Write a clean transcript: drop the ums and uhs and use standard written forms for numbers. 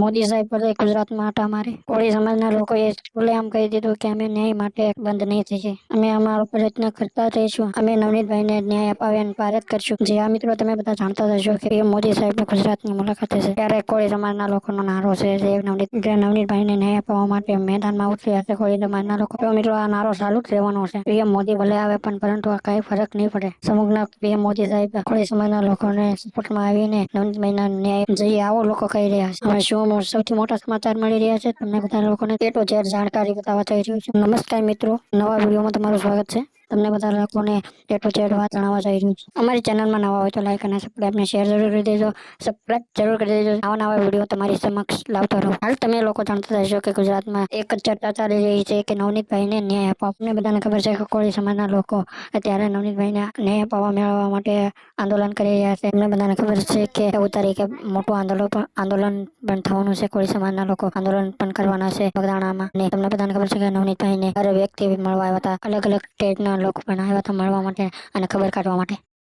મોદી સાહેબ પર ગુજરાતમાં આટા મારે કોળી સમાજના લોકોએ ખુલ્લેઆમ કહી દીધું કે અમે ન્યાય માટે બંધ નહીં થઈએ. અમે અમારો પ્રયત્ન કરતા રહીશું. અમે નવનીતભાઈને ન્યાય અપાવ્યાનું ભારત કરશું. જે આ મિત્રો તમે બધા જાણતા હશો કે મોદી સાહેબ ગુજરાતની મુલાકાતે છે ત્યારે કોળી સમાજના લોકોનો નારો છે જે નવનીતભાઈને ન્યાય અપાવવા માટે મેદાનમાં ઉતર્યા છે કોળી સમાજના લોકો. તો મિત્રો આ નારો ચાલુ જ રહેવાનો છે. પીએમ મોદી ભલે આવે પણ પરંતુ આ કઈ ફરક નહીં પડે. સમગ્ર પીએમ મોદી સાહેબ કોળી સમાજના લોકોને સપોર્ટમાં આવીને નવનીતભાઈના ન્યાય જઈ આવો લોકો કહી રહ્યા છે. હવે શું સૌથી મોટા સમાચાર મળી રહ્યા છે તમને બધા લોકોને A to Z જાણકારી બતાવવા જઈ રહ્યું છે. નમસ્કાર મિત્રો, નવા વિડીયોમાં તમારું સ્વાગત છે. તમને બધા લોકોને A to Z વાત જણાવવા જઈ રહ્યું છે. અમારી ચેનલમાં નવા હોય તો લાઈક અને સબસ્ક્રાઇબ ને શેર જરૂર કરી દેજો. સબસ્ક્રાઇબ જરૂર કરી દેજો. નવા વિડીયો તમારી સમક્ષ લાવતો રહું. હાલ તમે લોકો જાણતા હશો કે ગુજરાતમાં એક જ ચર્ચા ચાલી રહી છે કે નવનીતભાઈને ન્યાય અપાવો. તમને બધાને ખબર છે કે કોળી સમાજના લોકો અત્યારે નવનીતભાઈને ન્યાય અપાવવા મેળવવા માટે આંદોલન કરી રહ્યા છે. તમને બધાને ખબર છે કે 14 તારીખે મોટું આંદોલન પણ થવાનું છે. કોળી સમાજના લોકો આંદોલન પણ કરવાના છે બગદાણામાં. ને તમને બધાને ખબર છે કે નવનીતભાઈને હર વ્યક્તિ મળવા આવ્યા હતા. અલગ અલગ સ્ટેટના લોકો પણ આવ્યા હતા મળવા માટે અને ખબર કાઢવા માટે.